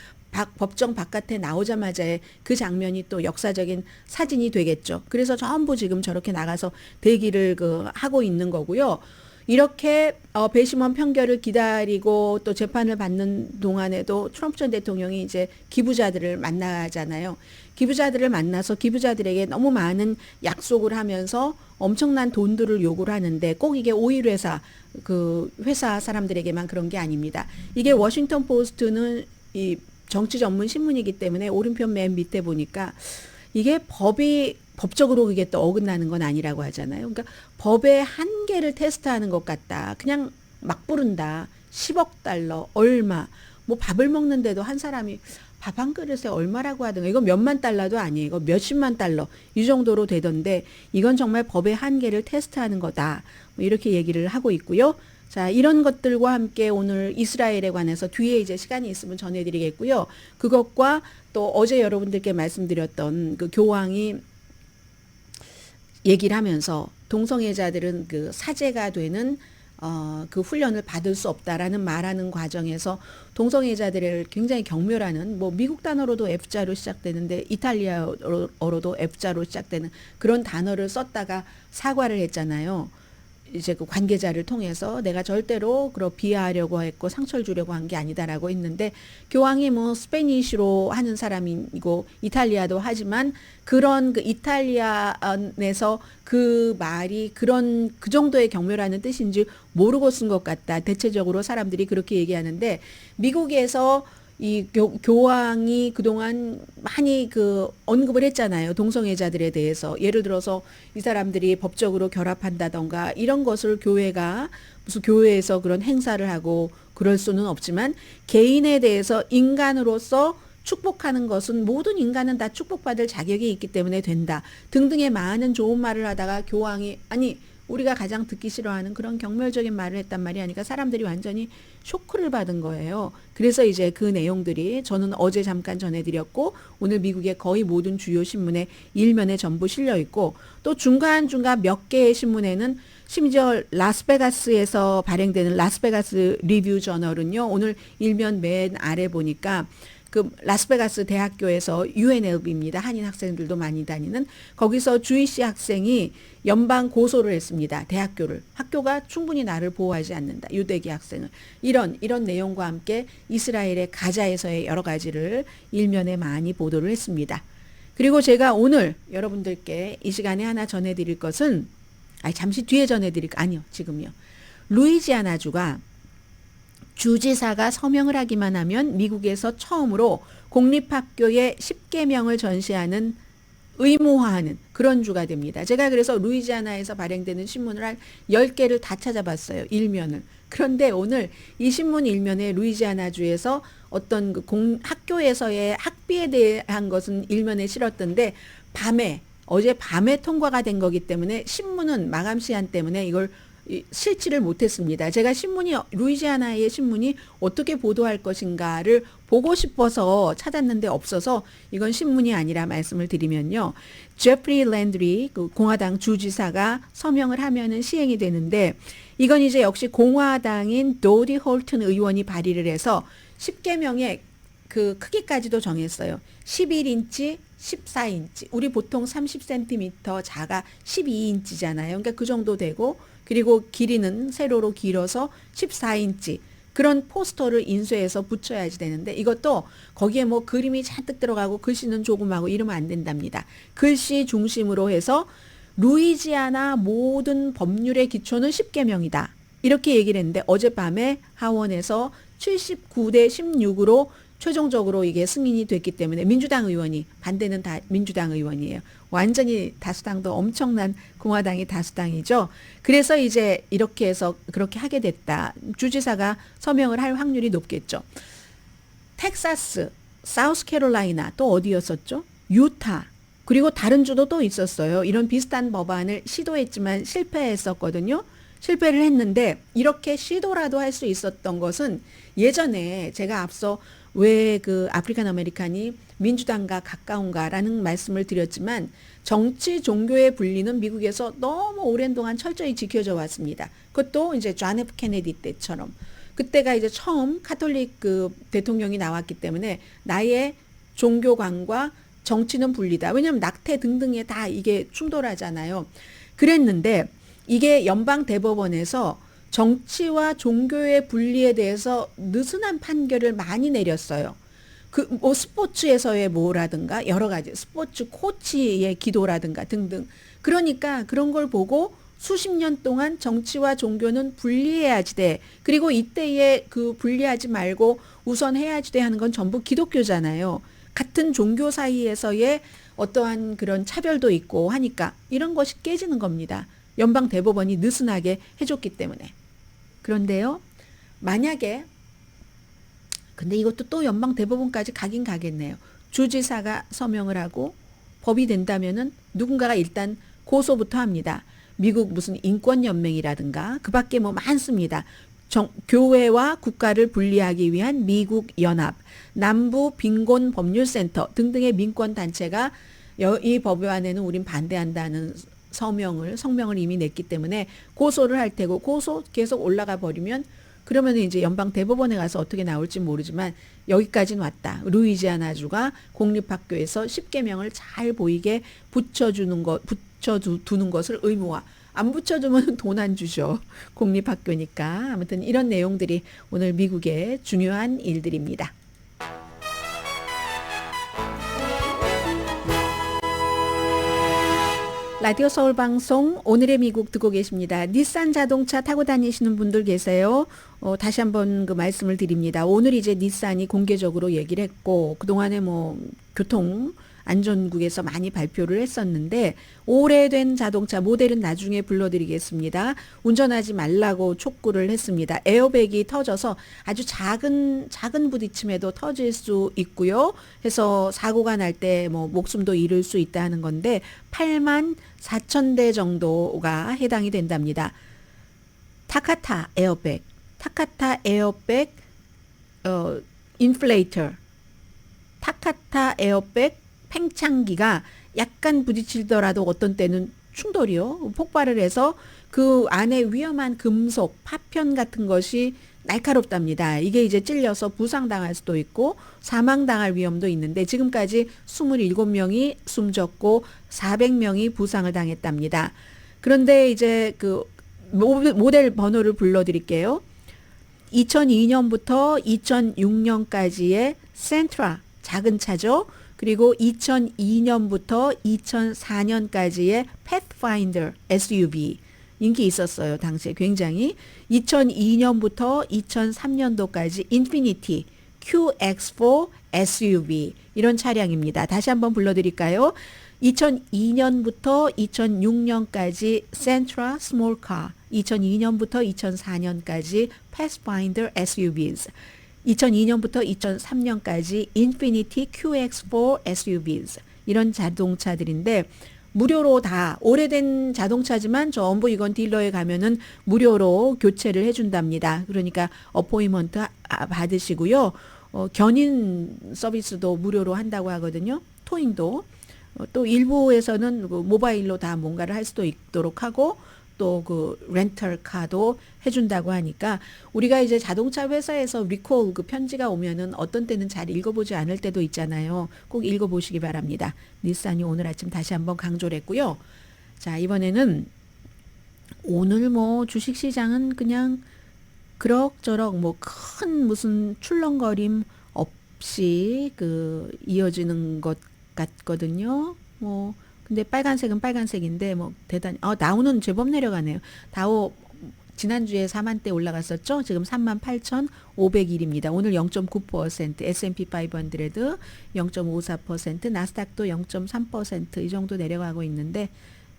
C: 법정 바깥에 나오자마자의 그 장면이 또 역사적인 사진이 되겠죠. 그래서 전부 지금 저렇게 나가서 대기를 하고 있는 거고요. 이렇게 배심원 판결을 기다리고 또 재판을 받는 동안에도 트럼프 전 대통령이 이제 기부자들을 만나잖아요. 기부자들을 만나서 기부자들에게 너무 많은 약속을 하면서 엄청난 돈들을 요구를 하는데 꼭 이게 오일 회사 회사 사람들에게만 그런 게 아닙니다. 이게 워싱턴 포스트는 이 정치 전문 신문이기 때문에 오른편 맨 밑에 보니까 이게 법적으로 그게 또 어긋나는 건 아니라고 하잖아요. 그러니까 법의 한계를 테스트하는 것 같다. 그냥 막 부른다. 10억 달러, 얼마. 뭐 밥을 먹는데도 한 사람이 밥 한 그릇에 얼마라고 하든가. 이거 몇만 달러도 아니에요. 이거 몇십만 달러. 이 정도로 되던데 이건 정말 법의 한계를 테스트하는 거다. 뭐 이렇게 얘기를 하고 있고요. 자, 이런 것들과 함께 오늘 이스라엘에 관해서 뒤에 이제 시간이 있으면 전해드리겠고요. 그것과 또 어제 여러분들께 말씀드렸던 그 교황이 얘기를 하면서 동성애자들은 그 사제가 되는 그 훈련을 받을 수 없다라는 말하는 과정에서 동성애자들을 굉장히 경멸하는 뭐 미국 단어로도 F자로 시작되는데 이탈리아어로도 F자로 시작되는 그런 단어를 썼다가 사과를 했잖아요. 이제 그 관계자를 통해서 내가 절대로 비하하려고 했고 상처를 주려고 한 게 아니다라고 했는데 교황이 뭐 스페니쉬로 하는 사람이고 이탈리아도 하지만 그런 그 이탈리아에서 그 말이 그 정도의 경멸하는 뜻인지 모르고 쓴 것 같다. 대체적으로 사람들이 그렇게 얘기하는데 미국에서 이 교황이 그동안 많이 언급을 했잖아요. 동성애자들에 대해서. 예를 들어서 이 사람들이 법적으로 결합한다던가 이런 것을 교회가 무슨 교회에서 그런 행사를 하고 그럴 수는 없지만 개인에 대해서 인간으로서 축복하는 것은 모든 인간은 다 축복받을 자격이 있기 때문에 된다. 등등의 많은 좋은 말을 하다가 교황이 우리가 가장 듣기 싫어하는 그런 경멸적인 말을 했단 말이 아니까 사람들이 완전히 쇼크를 받은 거예요. 그래서 이제 그 내용들이 저는 어제 잠깐 전해드렸고 오늘 미국의 거의 모든 주요 신문에 일면에 전부 실려 있고 또 중간중간 몇 개의 신문에는 심지어 라스베가스에서 발행되는 라스베가스 리뷰 저널은요. 오늘 일면 맨 아래 보니까 그 라스베가스 대학교에서 UNLV입니다. 한인 학생들도 많이 다니는 거기서 주이시 학생이 연방 고소를 했습니다. 대학교를. 학교가 충분히 나를 보호하지 않는다. 유대계 학생을. 이런 내용과 함께 이스라엘의 가자에서의 여러 가지를 일면에 많이 보도를 했습니다. 그리고 제가 오늘 여러분들께 이 시간에 하나 전해드릴 것은 잠시 뒤에 아니요. 지금요. 루이지아나주가 주지사가 서명을 하기만 하면 미국에서 처음으로 공립학교에 10계명을 전시하는 의무화하는 그런 주가 됩니다. 제가 그래서 루이지아나에서 발행되는 신문을 한 10개를 다 찾아봤어요. 일면을. 그런데 오늘 이 신문 일면에 루이지아나주에서 어떤 학교에서의 학비에 대한 것은 일면에 실었던데 어제 밤에 통과가 된 거기 때문에 신문은 마감 시한 때문에 이걸 실지를 못했습니다. 제가 루이지아나의 신문이 어떻게 보도할 것인가를 보고 싶어서 찾았는데 없어서 이건 신문이 아니라 말씀을 드리면요. 제프리 랜드리 공화당 주지사가 서명을 하면은 시행이 되는데 이건 이제 역시 공화당인 도디 홀튼 의원이 발의를 해서 10계명의 그 크기까지도 정했어요. 11인치, 14인치. 우리 보통 30cm 자가 12인치잖아요. 그러니까 그 정도 되고 그리고 길이는 세로로 길어서 14인치. 그런 포스터를 인쇄해서 붙여야지 되는데 이것도 거기에 뭐 그림이 잔뜩 들어가고 글씨는 조금하고 이러면 안 된답니다. 글씨 중심으로 해서 루이지아나 모든 법률의 기초는 10계명이다. 이렇게 얘기를 했는데 어젯밤에 하원에서 79대 16으로 최종적으로 이게 승인이 됐기 때문에 민주당 의원이 반대는 다 민주당 의원이에요. 완전히 다수당도 엄청난 공화당이 다수당이죠. 그래서 이제 이렇게 해서 그렇게 하게 됐다. 주지사가 서명을 할 확률이 높겠죠. 텍사스, 사우스캐롤라이나 또 어디였었죠? 유타 그리고 다른 주도 또 있었어요. 이런 비슷한 법안을 시도했지만 실패했었거든요. 실패를 했는데 이렇게 시도라도 할 수 있었던 것은 예전에 제가 앞서 왜 그 아프리칸 아메리칸이 민주당과 가까운가라는 말씀을 드렸지만 정치 종교의 분리는 미국에서 너무 오랜 동안 철저히 지켜져 왔습니다. 그것도 이제 존 F 케네디 때처럼. 그때가 이제 처음 카톨릭 그 대통령이 나왔기 때문에 나의 종교관과 정치는 분리다. 왜냐하면 낙태 등등에 다 이게 충돌하잖아요. 그랬는데 이게 연방 대법원에서 정치와 종교의 분리에 대해서 느슨한 판결을 많이 내렸어요. 그 뭐 스포츠에서의 뭐라든가 여러 가지 스포츠 코치의 기도라든가 등등. 그러니까 그런 걸 보고 수십 년 동안 정치와 종교는 분리해야지 돼. 그리고 이때에 그 분리하지 말고 우선 해야지 돼 하는 건 전부 기독교잖아요. 같은 종교 사이에서의 어떠한 그런 차별도 있고 하니까 이런 것이 깨지는 겁니다. 연방 대법원이 느슨하게 해줬기 때문에. 그런데요, 만약에 근데 이것도 또 연방 대법원까지 가긴 가겠네요. 주지사가 서명을 하고 법이 된다면은 누군가가 일단 고소부터 합니다. 미국 무슨 인권연맹이라든가 그 밖에 뭐 많습니다. 교회와 국가를 분리하기 위한 미국 연합, 남부 빈곤 법률센터 등등의 민권단체가 이 법안에는 우린 반대한다는 성명을 이미 냈기 때문에 고소를 할 테고 고소 계속 올라가 버리면 그러면 이제 연방 대법원에 가서 어떻게 나올지 모르지만 여기까지는 왔다. 루이지아나주가 공립학교에서 10계명을 잘 보이게 붙여두는 것을 의무화. 안 붙여주면 돈 안 주죠. 공립학교니까. 아무튼 이런 내용들이 오늘 미국의 중요한 일들입니다. 라디오 서울 방송 오늘의 미국 듣고 계십니다. 닛산 자동차 타고 다니시는 분들 계세요. 다시 한번 그 말씀을 드립니다. 오늘 이제 닛산이 공개적으로 얘기를 했고 그동안에 뭐 교통 안전국에서 많이 발표를 했었는데 오래된 자동차 모델은 나중에 불러드리겠습니다. 운전하지 말라고 촉구를 했습니다. 에어백이 터져서 아주 작은 부딪힘에도 터질 수 있고요. 해서 사고가 날 때 뭐 목숨도 잃을 수 있다 하는 건데 84,000대 정도가 해당이 된답니다. 타카타 에어백 인플레이터 타카타 에어백 팽창기가 약간 부딪히더라도 어떤 때는 충돌이요. 폭발을 해서 그 안에 위험한 금속, 파편 같은 것이 날카롭답니다. 이게 이제 찔려서 부상당할 수도 있고 사망당할 위험도 있는데 지금까지 27명이 숨졌고 400명이 부상을 당했답니다. 그런데 이제 그 모델 번호를 불러드릴게요. 2002년부터 2006년까지의 센트라 작은 차죠. 그리고 2002년부터 2004년까지의 패스파인더 SUV 인기 있었어요. 당시에 굉장히. 2002년부터 2003년도까지 인피니티 QX4 SUV 이런 차량입니다. 다시 한번 불러드릴까요? 2002년부터 2006년까지 센트라 스몰카 2002년부터 2004년까지 패스파인더 SUVs 2002년부터 2003년까지 인피니티 QX4 SUVs 이런 자동차들인데 무료로 다 오래된 자동차지만 전부 이건 딜러에 가면은 무료로 교체를 해준답니다. 그러니까 어포인먼트 받으시고요. 견인 서비스도 무료로 한다고 하거든요. 토잉도 또 일부에서는 모바일로 다 뭔가를 할 수도 있도록 하고 또 그 렌털카도 해준다고 하니까 우리가 이제 자동차 회사에서 리콜 그 편지가 오면은 어떤 때는 잘 읽어보지 않을 때도 있잖아요. 꼭 읽어보시기 바랍니다. 닛산이 오늘 아침 다시 한번 강조를 했고요. 자, 이번에는 오늘 뭐 주식시장은 그냥 그럭저럭 뭐 큰 무슨 출렁거림 없이 그 이어지는 것 같거든요. 뭐 근데 빨간색은 빨간색인데 뭐 대단히 다우는 제법 내려가네요. 다우 지난주에 4만대 올라갔었죠. 지금 38,501입니다. 오늘 0.9%, S&P 500 0.54%, 나스닥도 0.3% 이 정도 내려가고 있는데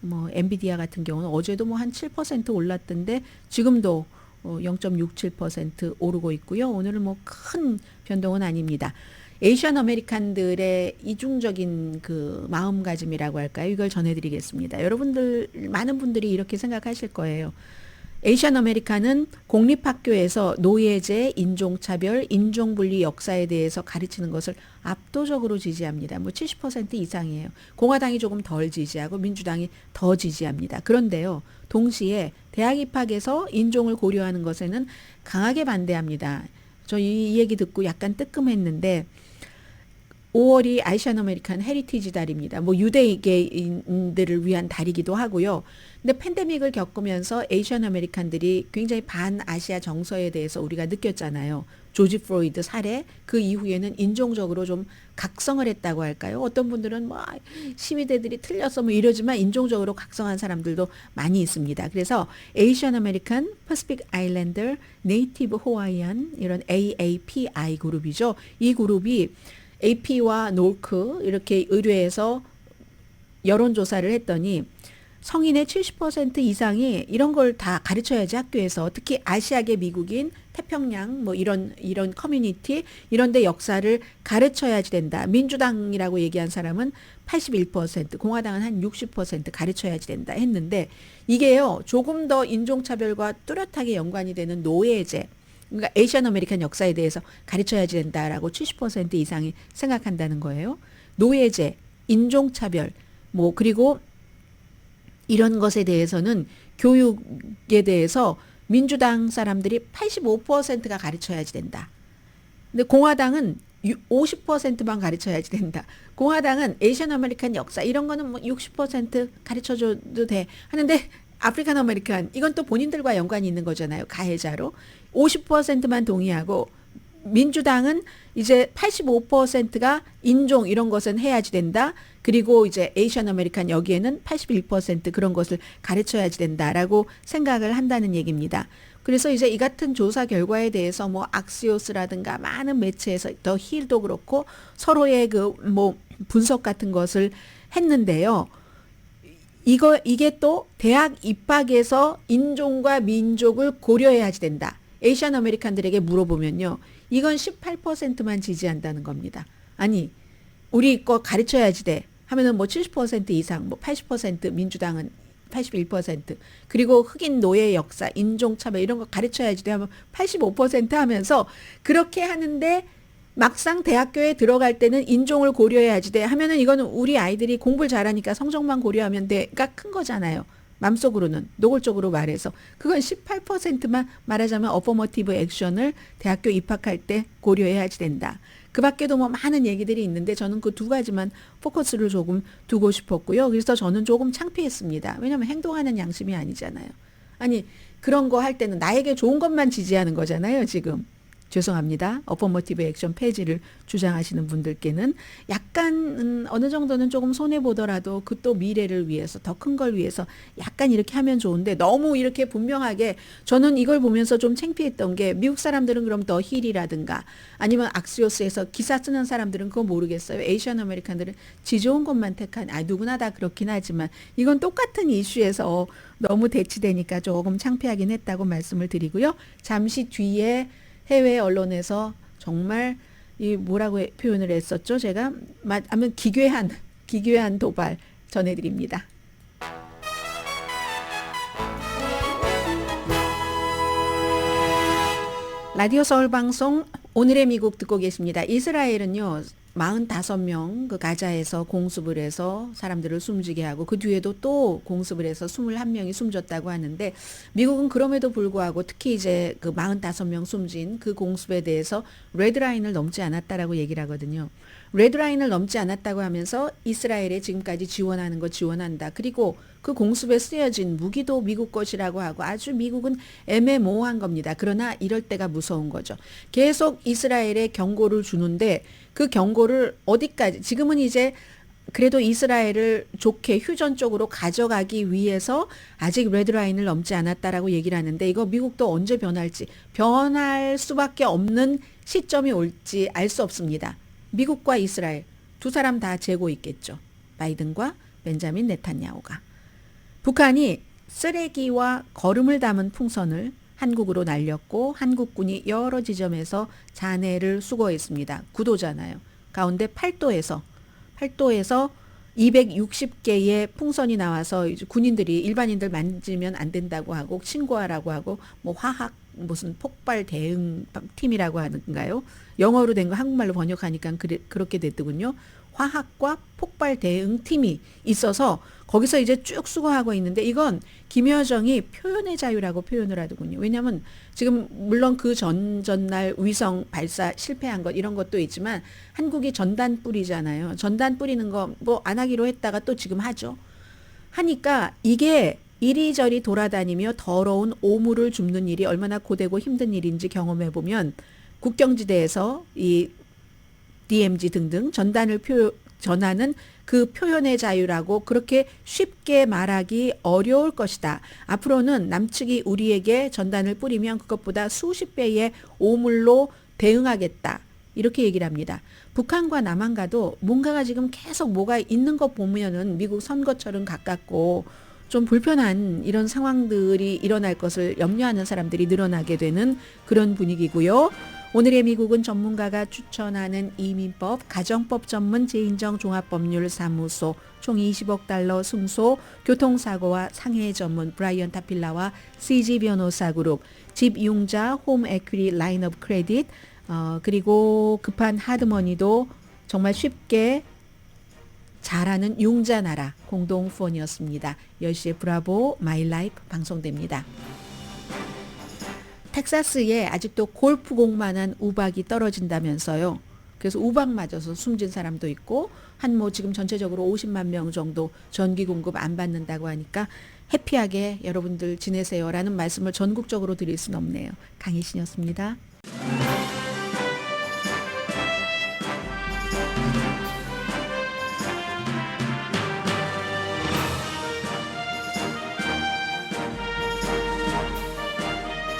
C: 뭐 엔비디아 같은 경우는 어제도 뭐 한 7% 올랐던데 지금도 0.67% 오르고 있고요. 오늘은 뭐 큰 변동은 아닙니다. 에이시안 아메리칸들의 이중적인 그 마음가짐이라고 할까요? 이걸 전해드리겠습니다. 여러분들 많은 분들이 이렇게 생각하실 거예요. 에이시안 아메리칸은 공립학교에서 노예제, 인종차별, 인종분리 역사에 대해서 가르치는 것을 압도적으로 지지합니다. 뭐 70% 이상이에요. 공화당이 조금 덜 지지하고 민주당이 더 지지합니다. 그런데요, 동시에 대학 입학에서 인종을 고려하는 것에는 강하게 반대합니다. 저 이 얘기 듣고 약간 뜨끔했는데 5월이 아시안 아메리칸 헤리티지 달입니다. 뭐 유대인들을 위한 달이기도 하고요. 근데 팬데믹을 겪으면서 에이시안 아메리칸들이 굉장히 반아시아 정서에 대해서 우리가 느꼈잖아요. 조지 플로이드 살해, 그 이후에는 인종적으로 좀 각성을 했다고 할까요? 어떤 분들은 뭐 시위대들이 틀렸어 뭐 이러지만 인종적으로 각성한 사람들도 많이 있습니다. 그래서 에이시안 아메리칸, 퍼시픽 아일랜더, 네이티브 호와이안 이런 AAPI 그룹이죠. 이 그룹이 AP와 노크 이렇게 의뢰해서 여론조사를 했더니 성인의 70% 이상이 이런 걸 다 가르쳐야지 학교에서, 특히 아시아계 미국인, 태평양 뭐 이런 커뮤니티 이런 데 역사를 가르쳐야지 된다. 민주당이라고 얘기한 사람은 81%, 공화당은 한 60% 가르쳐야지 된다 했는데, 이게요 조금 더 인종차별과 뚜렷하게 연관이 되는 노예제, 그러니까 에이시안 아메리칸 역사에 대해서 가르쳐야지 된다라고 70% 이상이 생각한다는 거예요. 노예제, 인종차별, 뭐 그리고 이런 것에 대해서는 교육에 대해서 민주당 사람들이 85%가 가르쳐야지 된다. 근데 공화당은 50%만 가르쳐야지 된다. 공화당은 에이시안 아메리칸 역사 이런 거는 뭐 60% 가르쳐줘도 돼 하는데, 아프리칸 아메리칸 이건 또 본인들과 연관이 있는 거잖아요. 가해자로 50%만 동의하고, 민주당은 이제 85%가 인종 이런 것은 해야지 된다. 그리고 이제 에이시안 아메리칸 여기에는 81% 그런 것을 가르쳐야지 된다라고 생각을 한다는 얘기입니다. 그래서 이제 이 같은 조사 결과에 대해서 뭐 악시오스라든가 많은 매체에서 더 힐도 그렇고 서로의 그 뭐 분석 같은 것을 했는데요. 이게 또 대학 입학에서 인종과 민족을 고려해야지 된다. 에이시안 아메리칸들에게 물어보면요, 이건 18%만 지지한다는 겁니다. 아니, 우리 거 가르쳐야지 돼 하면은 뭐 70% 이상, 뭐 80%, 민주당은 81%, 그리고 흑인 노예 역사, 인종차별 이런 거 가르쳐야지 돼 하면 85% 하면서, 그렇게 하는데 막상 대학교에 들어갈 때는 인종을 고려해야지 돼 하면은 이거는 우리 아이들이 공부를 잘하니까 성적만 고려하면 돼가 큰 거잖아요. 맘속으로는, 노골적으로 말해서. 그건 18%만 말하자면 어퍼머티브 액션을 대학교 입학할 때 고려해야지 된다. 그 밖에도 뭐 많은 얘기들이 있는데 저는 그 두 가지만 포커스를 조금 두고 싶었고요. 그래서 저는 조금 창피했습니다. 왜냐하면 행동하는 양심이 아니잖아요. 아니, 그런 거 할 때는 나에게 좋은 것만 지지하는 거잖아요, 지금. 죄송합니다. 어퍼머티브 액션 폐지를 주장하시는 분들께는 약간 어느 정도는 조금 손해보더라도 그 또 미래를 위해서, 더 큰 걸 위해서 약간 이렇게 하면 좋은데, 너무 이렇게 분명하게, 저는 이걸 보면서 좀 창피했던 게, 미국 사람들은 그럼 더 힐이라든가 아니면 악시오스에서 기사 쓰는 사람들은 그거 모르겠어요. 에이시안 아메리칸들은 지 좋은 것만 택한, 누구나 다 그렇긴 하지만 이건 똑같은 이슈에서 너무 대치되니까 조금 창피하긴 했다고 말씀을 드리고요. 잠시 뒤에 해외 언론에서 정말 이 뭐라고 표현을 했었죠? 제가 아무 기괴한 도발 전해드립니다. 라디오 서울 방송 오늘의 미국 듣고 계십니다. 이스라엘은요 45명 그 가자에서 공습을 해서 사람들을 숨지게 하고, 그 뒤에도 또 공습을 해서 21명이 숨졌다고 하는데, 미국은 그럼에도 불구하고 특히 이제 그 45명 숨진 그 공습에 대해서 레드라인을 넘지 않았다라고 얘기를 하거든요. 레드라인을 넘지 않았다고 하면서 이스라엘에 지금까지 지원하는 거 지원한다. 그리고 그 공습에 쓰여진 무기도 미국 것이라고 하고, 아주 미국은 애매모호한 겁니다. 그러나 이럴 때가 무서운 거죠. 계속 이스라엘에 경고를 주는데 그 경고를 어디까지, 지금은 이제 그래도 이스라엘을 좋게 휴전 쪽으로 가져가기 위해서 아직 레드라인을 넘지 않았다라고 얘기를 하는데, 이거 미국도 언제 변할 수밖에 없는 시점이 올지 알 수 없습니다. 미국과 이스라엘 두 사람 다 재고 있겠죠. 바이든과 벤자민 네탄야후가. 북한이 쓰레기와 거름을 담은 풍선을 한국으로 날렸고, 한국군이 여러 지점에서 잔해를 수거했습니다. 9도잖아요. 가운데 8도에서 260개의 풍선이 나와서 이제 군인들이 일반인들 만지면 안 된다고 하고 신고하라고 하고 뭐 화학 무슨 폭발 대응 팀이라고 하는가요? 영어로 된 거 한국말로 번역하니까 그렇게 됐더군요. 화학과 폭발 대응 팀이 있어서 거기서 이제 쭉 수거하고 있는데 이건 김여정이 표현의 자유라고 표현을 하더군요. 왜냐하면 지금 물론 그 전날 위성 발사 실패한 것 이런 것도 있지만 한국이 전단 뿌리잖아요. 전단 뿌리는 거 뭐 안 하기로 했다가 또 지금 하죠. 하니까 이게 이리저리 돌아다니며 더러운 오물을 줍는 일이 얼마나 고되고 힘든 일인지 경험해 보면 국경지대에서 이 DMZ 등등 전단을 전하는 그 표현의 자유라고 그렇게 쉽게 말하기 어려울 것이다. 앞으로는 남측이 우리에게 전단을 뿌리면 그것보다 수십 배의 오물로 대응하겠다. 이렇게 얘기를 합니다. 북한과 남한과도 뭔가가 지금 계속 뭐가 있는 거 보면은 미국 선거철은 가깝고 좀 불편한 이런 상황들이 일어날 것을 염려하는 사람들이 늘어나게 되는 그런 분위기고요. 오늘의 미국은 전문가가 추천하는 이민법, 가정법 전문 재인정 종합법률사무소 총 20억 달러 승소, 교통사고와 상해 전문 브라이언 타필라와 CG 변호사 그룹, 집융자 홈 에퀴리 라인업 크레딧, 그리고 급한 하드머니도 정말 쉽게 잘하는 융자나라 공동 후원이었습니다. 10시에 브라보 마이 라이프 방송됩니다. 텍사스에 아직도 골프공만한 우박이 떨어진다면서요. 그래서 우박 맞아서 숨진 사람도 있고 한 뭐 지금 전체적으로 50만 명 정도 전기 공급 안 받는다고 하니까 해피하게 여러분들 지내세요라는 말씀을 전국적으로 드릴 수는 없네요. 강희신이었습니다.